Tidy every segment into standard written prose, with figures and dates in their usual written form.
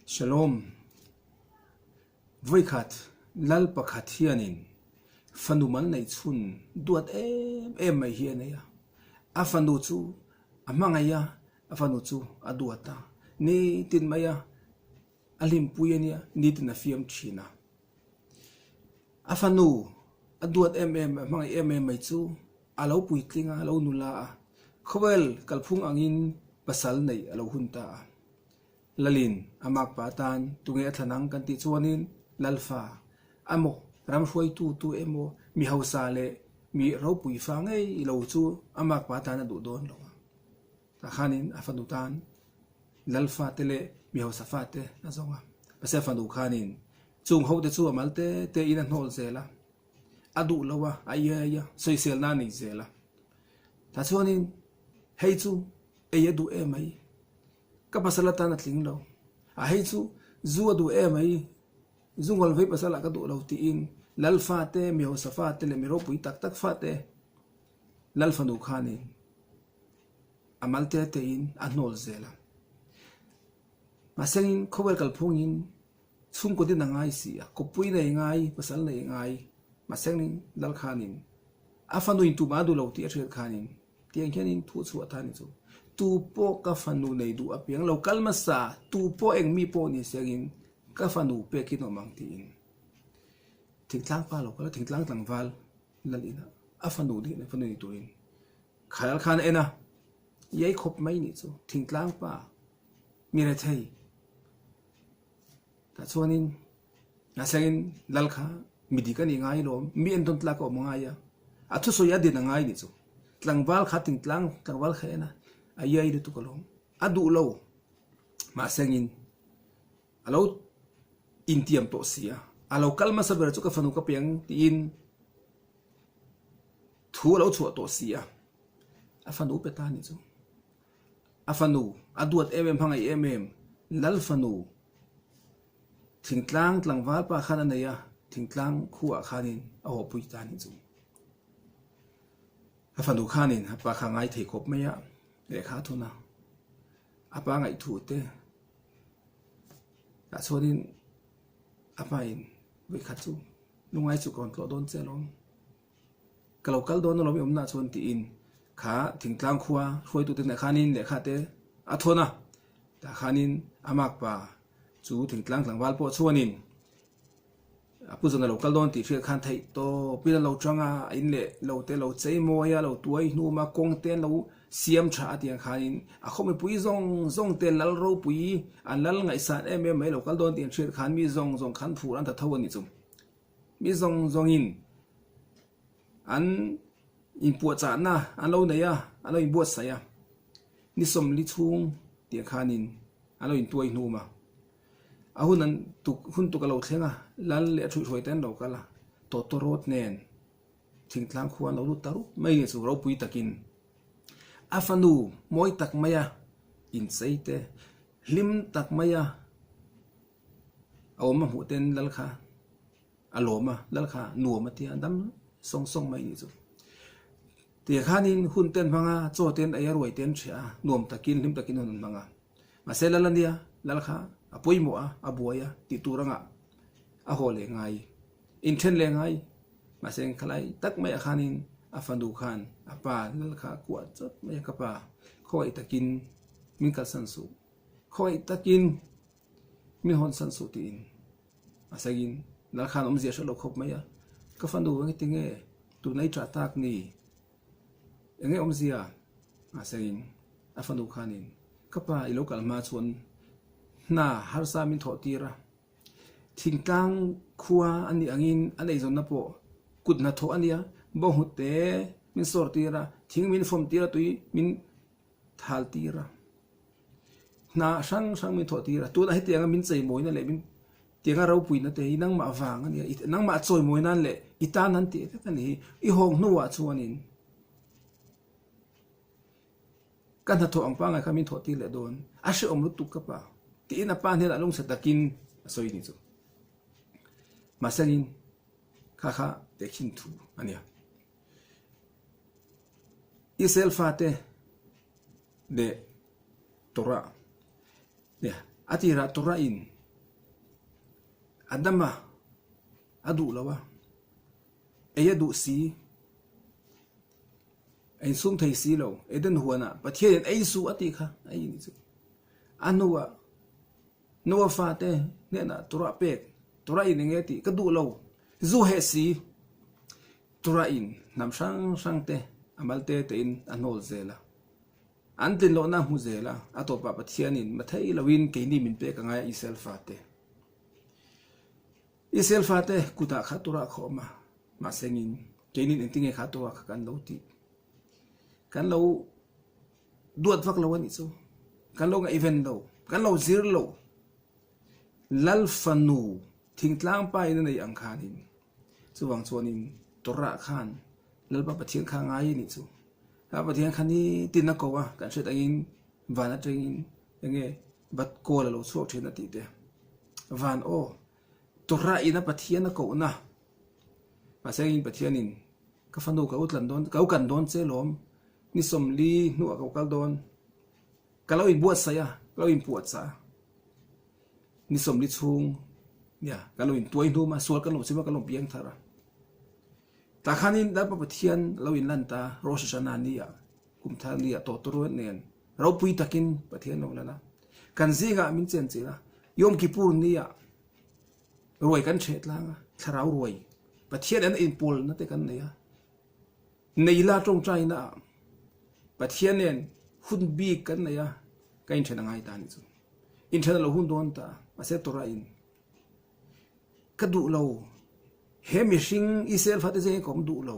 Shalom. Voi khat lal pakhat hianin fanuman nei chun duat em mai hiania. A fanu chu amangaya a fanu chu aduata. Ni tin maya alim puyania ni tin afiam china. A fanu aduat em mangai em mai chu alo puitlinga alo nula. Khowel kalphung angin pasal nei alo hunta. Lalin amak patan tunge atlanang kan ti chuanin lalfa amo ram hruai tu emo mi hausa le mi ro pui fa ngei lo chu amak patan adu don lo ta khanin afadutan lalfa tele mi hausa fa te azonga pase fanu khanin chung ho te chu amalte te ina hnol zela adu lawa aya soisel na ni zela ta chuanin hei chu edu emai ka pasala ta na tling lo a hei chu zu adu emai zungol ve pasala ka du lo ti in lalfa te mi ho safa te le mi ro pui tak fa te lalfa nu khani amalte te in anol zela masengin khowel kal phungin chung ko din ngai si ko pui nei ngai pasal nei ngai masengin lal khanin afanu in tu ma du lo ti a thret khanin tiang khanin thu chu athani chu tu po ka fanu nei du apiang local masa tu po eng mi po ni segin ka fanu pe ki no mang tin thingtlang pa lo ka thingtlang tlangwal lalina a fanu di na fanu ni tuin khayal khan ena yei khop mai ni chu thingtlang pa mi re thei ta chuanin na segin lalkha mi di ka ni ngai lo mi en don tla ko mangaya athu so ya de na ngai ni chu tlangwal kha thingtlang tlangwal kha ena ayai de tu kolom adu lo ma sengin alo intiam to sia alo kalma saber chu ka fanu ka piang tin thu lo chu to sia a fanu petani chu a fanu aduat hangai lal fanu thingtlang tlangwal pa khana neya thingtlang khuwa khanin a ho pui tani chu a fanu khanin pa khangai thei khop maya le kha thuna apa ngai thu te ta chorin apa in we kha chu lungai chu kon tlo don che lom kalokal don lom umna chon ti in kha thingtlang khuwa hroi tu te na khanin le kha te a thona ta khanin amak pa chu thingtlang tlangwal po chuanin apu zona local don ti thre khan thei to pila lo changa in le lo te lo chei moya lo tuai nu ma kong ten lo siam tha atiang khanin a khome pui zong te lal ro pui an lal ngai san mai local don ti thre khan mi zong khan phu an ta thawani chum mi zong in an in pu cha na an lo neya an lo in bo sa ya ni som li chung ti khanin an lo in tuai nu ma ahunan hun tu kalo thlenga lal le thui ten lo kala to rot nen thingtlang khuan lo taru mai ni chu ro pui takin afanu moi tak maya in seite lim tak maya awma hu ten lal kha aloma lal kha nuama ti andam song mai ni chu ti khanin hun ten banga cho ten aya roi ten thia nuam takin lim takin hun banga ma sela lania lal kha apoi mo a buaya ti turanga a hole ngai in then le ngai ma seng khalai tak mai khanin afandu khan apa lal kha kwa chot mai ka pa khoi takin min kal san su khoi takin min hon san su tin asagin lal khan zia sha lo khop maya ka fandu ngi tinge tu nai tra tak ni enge zia asagin afandu khanin ka pa i local ma chon na har sa min tho tira thingtlang khuwa ani angin anei zon na po kut na tho ania bo hute min sor tira thing min fom tira tui min thal tira na sang min tho tira tu na hetianga min chei moi na le min tianga ro pui na te nang ma wang ania nang ma choi moi nan le itan an ti ta ni i hong nuwa chuanin kan tho ang pa nga kami tho ti le don a she om lu tu ka pa ti na pa ne la long sa takin soi ni chu masangin kha tekin thu ania isel fate de tora ya atira tora in adama adu lawa ai adu si ai sum thei si lo eden huana pathian ai su ati kha ai ni chu anuwa nowa fa te ne na tura pek tura in nge ti ka du lo zu he si tura in nam sang te amal te in anol zela antin lo na mu zela atopa pathian in mathai lawin ke ni min pe ka nga isel fa te isel fa te kuta kha tura khoma ma sengin ke ni entinge kha tura kha kan lo ti kan lo duat vak lawan ichu kan lo nga event lo kan lo zir lo lal fanu thingtlang pa in nei ang khanin chuwang chuanin tora khan lal pa pathian kha ngai ni chu ha pathian khani tin ko wa kan set angin vana tring nge bat ko lo so thina ti te van o tora ina pathian ko na ma sengin pathianin ka fanu ka utlan don ka kan don che lom ni somli nu ka kal don kalau in buat saya kalau in puat sa ni somli chung ya kalau in tuai nu ma sual kan lo sima kan lo piang thara ta khanin da pa pathian lo in lanta rosh shana ni ya kum tha ni ya to toro nen ro pui takin pathian lo lana kan zinga min chen chira yom kipur ni ya roi kan chet langa tharau roi pathian an in pol na te kan ne ya nei la tong trai na pathian nen hun bi kan ne ya kain thena ngai ta ni chu in thena lo hun don ta ase tora in kadu lo he mishing isel fate je kom du lo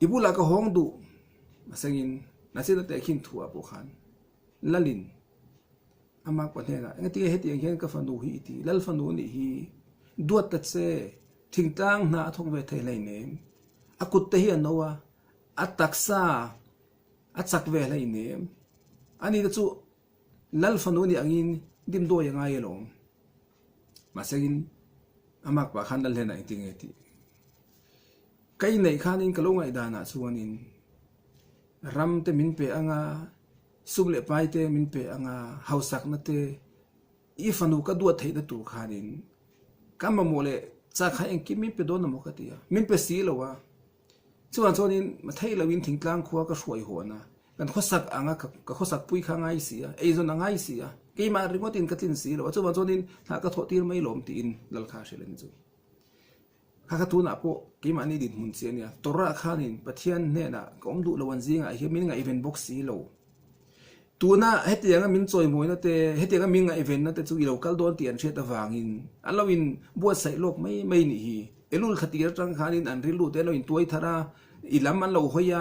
ibula ka hong du masangin nasina te khin thua po khan lalin amak pathenga ngati heti anghen ka fanu hi ti lal fanu ni hi duat ta che thingtang na thong ve thei lai ne akut te hi anowa ataksa achak ve lai ne ani da chu lal fanu ni angin dim do yang ai lo masagin amak pa khan dal hena iting eti kai nei khanin kalongai dana chuanin ram te min pe anga suble pai te min pe anga hausak na te ifanu ka duat thei da tu khanin kama mole cha kha en ki min pe don mo ka tia min pe si lowa chuan chonin mathai lawin thingtlang khuwa ka hruai hona kan khosak anga ka khosak pui kha ngai sia eizon angai sia ke ma remote katin si lo chuwa chonin tha ka thotir mai lom ti in lal kha shelen chu kha tu na po ke ma ni din mun chen ya tora khanin pathian ne na kom du lawan zinga hi min nga event box si lo tu na hetianga min choi moi na te hetianga min nga event na te chu local don ti an theta wangin alawin buat sai lok mai ni hi elul khatir tang khanin an rilu te lo in tuai thara ilam an lo hoya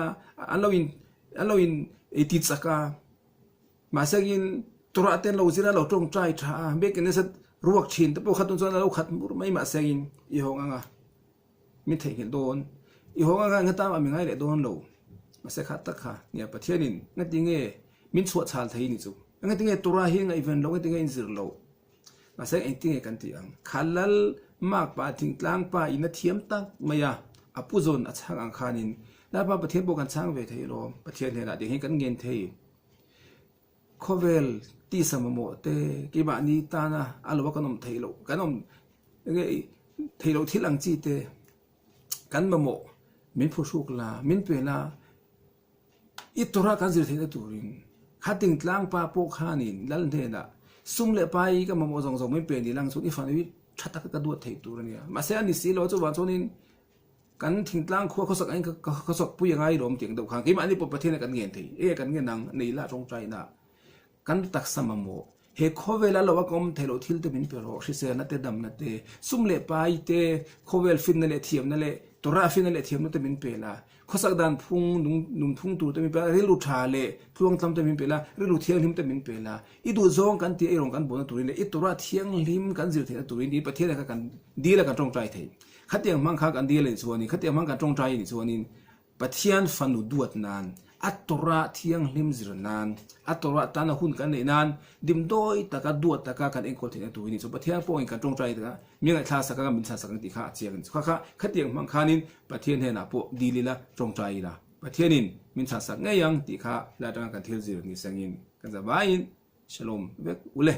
alawin eti chaka masagin tora ten lo zira lo tong trai tha be ken set ruak chin te po khatun chon lo khat mur mai masagin I hong anga mi thei hil don I hong anga ngata ma mi ngai le don lo mase khat ta kha nia pathianin ngati nge min chuat chal thei ni chu ngati nge tora hi ngai ven lo ngati nge in zir lo mase ai ti nge kan ti ang khalal mak pa thingtlang pa ina thiam tak maya apu zon achang ang khanin la pa pathian bo kan chang ve thei lo pathian he na de hi kan ngen thei khovel ti samamo te ki ba ni ta na alwa kanom thei lo kanom nge thei lo thilang chi te kan mamo min phu suk la min pe la I tora kan zir thei turin khating tlang pa po khanin lal the na sumle pai ka mamo zong zong min pe ni lang chu I fanwi thata ka duat thei turania mase ani si lo chu wa chonin kan thingtlang khuwa khosak ai ka khosak pu yangai rom ting do khang ki ma ni po pathian kan ngen thei e kan ngen nang nei la tong trai na kan tak samamo he khovela lawa kom thelo thil te min pero si se na te dam na te sumle pai te khovel fin na le thiam na le tora fin na le thiam na te min pela khosak dan phung num phung tu te min pe rilu tha le thuang tlam te min pela rilu thiang lim te min pela I du zong kan ti e rong kan bon tu rin le I tora thiang lim kan zir the tu rin I pathian ka kan dila ka tong trai thei khatiang mang kha kan dile chuani khatiang mang ka tong trai ni chuanin pathian fanu duat nan atora thiang lim zir nan atora tana hun kan nei nan dim doi taka duat taka kan engkol thina tu ni chu pathian po in kan tong trai ta mi ngai tha saka min sa sakang ti kha chiang kha khatiang mang khanin pathian he na po dilila tong trai la pathianin min sa sak ngai yang ti kha la tang kan thil zir ni sangin kan za bain shalom vek ule